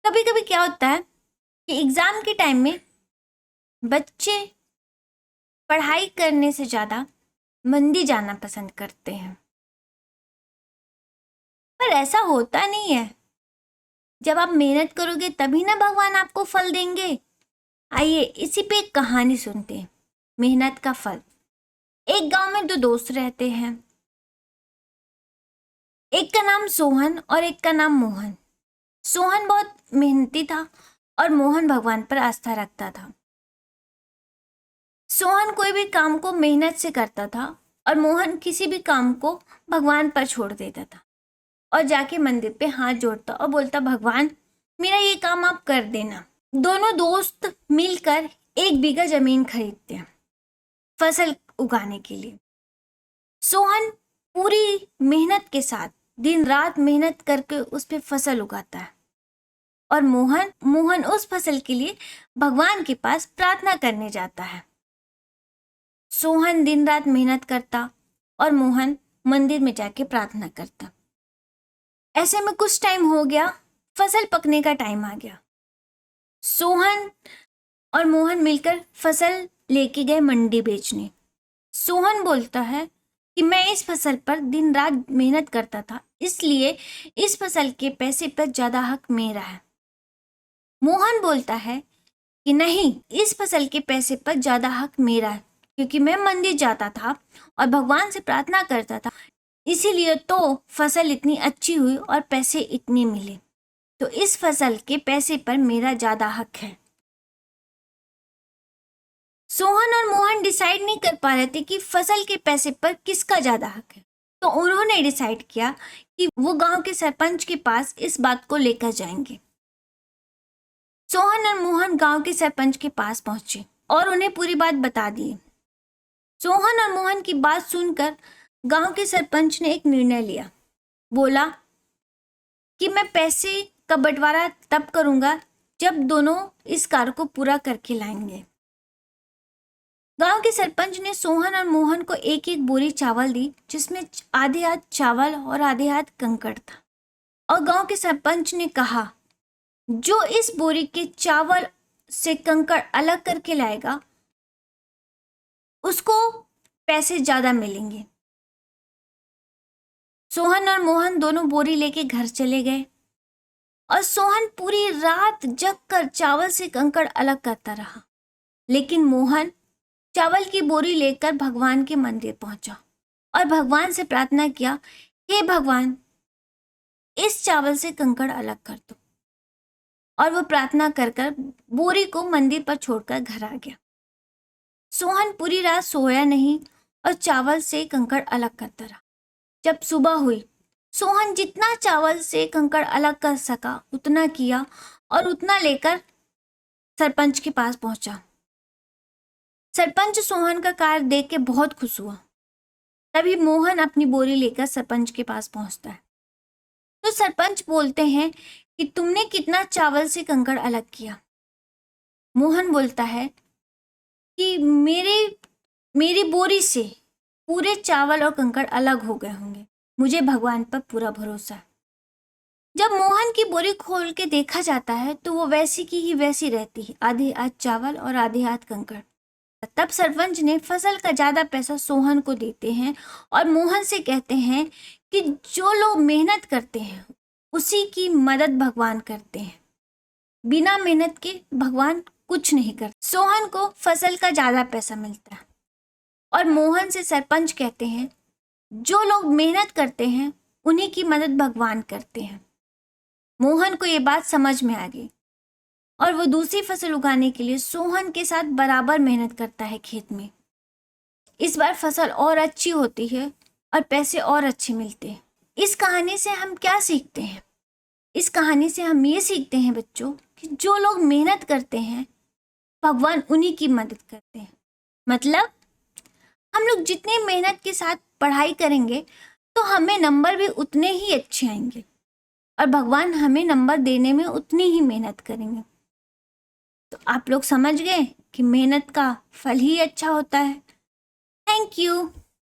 कभी कभी क्या होता है कि एग्जाम के टाइम में बच्चे पढ़ाई करने से ज्यादा मंदिर जाना पसंद करते हैं, पर ऐसा होता नहीं है। जब आप मेहनत करोगे तभी ना भगवान आपको फल देंगे। आइए इसी पे एक कहानी सुनते हैं, मेहनत का फल। एक गांव में दो दोस्त रहते हैं, एक का नाम सोहन और एक का नाम मोहन। सोहन बहुत मेहनती था और मोहन भगवान पर आस्था रखता था। सोहन कोई भी काम को मेहनत से करता था और मोहन किसी भी काम को भगवान पर छोड़ देता था और जाके मंदिर पे हाथ जोड़ता और बोलता, भगवान मेरा ये काम आप कर देना। दोनों दोस्त मिलकर 1 बीघा जमीन खरीदते हैं फसल उगाने के लिए। सोहन पूरी मेहनत के साथ दिन रात मेहनत करके उस पे फसल उगाता है और मोहन उस फसल के लिए भगवान के पास प्रार्थना करने जाता है। सोहन दिन रात मेहनत करता और मोहन मंदिर में जाके प्रार्थना करता। ऐसे में कुछ टाइम हो गया, फसल पकने का टाइम आ गया। सोहन और मोहन मिलकर फसल लेके गए मंडी बेचने। सोहन बोलता है कि मैं इस फसल पर दिन रात मेहनत करता था, इसलिए इस फसल के पैसे पर ज्यादा हक मेरा है। मोहन बोलता है कि नहीं, इस फसल के पैसे पर ज्यादा हक मेरा है, क्योंकि मैं मंदिर जाता था और भगवान से प्रार्थना करता था, इसीलिए तो फसल इतनी अच्छी हुई और पैसे इतने मिले, तो इस फसल के पैसे पर मेरा ज्यादा हक है। सोहन और मोहन डिसाइड नहीं कर पा रहे थे कि फसल के पैसे पर किसका ज्यादा हक है, तो उन्होंने डिसाइड किया कि वो गांव के सरपंच के पास इस बात को लेकर जाएंगे। सोहन और मोहन गांव के सरपंच के पास पहुंचे और उन्हें पूरी बात बता दी। सोहन और मोहन की बात सुनकर गांव के सरपंच ने एक निर्णय लिया। बोला कि मैं पैसे का बंटवारा तब करूंगा जब दोनों इस कार्य को पूरा करके लाएंगे। गांव के सरपंच ने सोहन और मोहन को एक एक बोरी चावल दी, जिसमें आधे हाथ चावल और आधे हाथ कंकड़ था, और गांव के सरपंच ने कहा, जो इस बोरी के चावल से कंकड़ अलग करके लाएगा उसको पैसे ज्यादा मिलेंगे। सोहन और मोहन दोनों बोरी लेके घर चले गए और सोहन पूरी रात जग कर चावल से कंकड़ अलग करता रहा, लेकिन मोहन चावल की बोरी लेकर भगवान के मंदिर पहुंचा और भगवान से प्रार्थना किया, हे भगवान, इस चावल से कंकड़ अलग कर दो। और वो प्रार्थना कर कर बोरी को मंदिर पर छोड़कर घर आ गया। सोहन पूरी रात सोया नहीं और चावल से कंकड़ अलग करता रहा। जब सुबह हुई, सोहन जितना चावल से कंकड़ अलग कर सका उतना किया और उतना लेकर सरपंच के पास पहुंचा। सरपंच सोहन का कार्य देख के बहुत खुश हुआ। तभी मोहन अपनी बोरी लेकर सरपंच के पास पहुंचता है। तो सरपंच बोलते हैं कि तुमने कितना चावल से कंकड़ अलग किया। मोहन बोलता है कि मेरी बोरी से पूरे चावल और कंकड़ अलग हो गए होंगे, मुझे भगवान पर पूरा भरोसा है। जब मोहन की बोरी खोल के देखा जाता है तो वो वैसी की ही वैसी रहती है, आधे हाथ चावल और आधे हाथ कंकड़। तब सरपंच ने फसल का ज्यादा पैसा सोहन को देते हैं और मोहन से कहते हैं कि जो लोग मेहनत करते हैं उसी की मदद भगवान करते हैं, बिना मेहनत के भगवान कुछ नहीं करते। सोहन को फसल का ज्यादा पैसा मिलता है और मोहन से सरपंच कहते हैं, जो लोग मेहनत करते हैं उन्हीं की मदद भगवान करते हैं। मोहन को ये बात समझ में आ गई और वो दूसरी फसल उगाने के लिए सोहन के साथ बराबर मेहनत करता है खेत में। इस बार फसल और अच्छी होती है और पैसे और अच्छे मिलते हैं। इस कहानी से हम क्या सीखते हैं? इस कहानी से हम ये सीखते हैं बच्चों कि जो लोग मेहनत करते हैं भगवान उन्हीं की मदद करते हैं। मतलब हम लोग जितनी मेहनत के साथ पढ़ाई करेंगे तो हमें नंबर भी उतने ही अच्छे आएंगे और भगवान हमें नंबर देने में उतनी ही मेहनत करेंगे। तो आप लोग समझ गए कि मेहनत का फल ही अच्छा होता है। Thank you.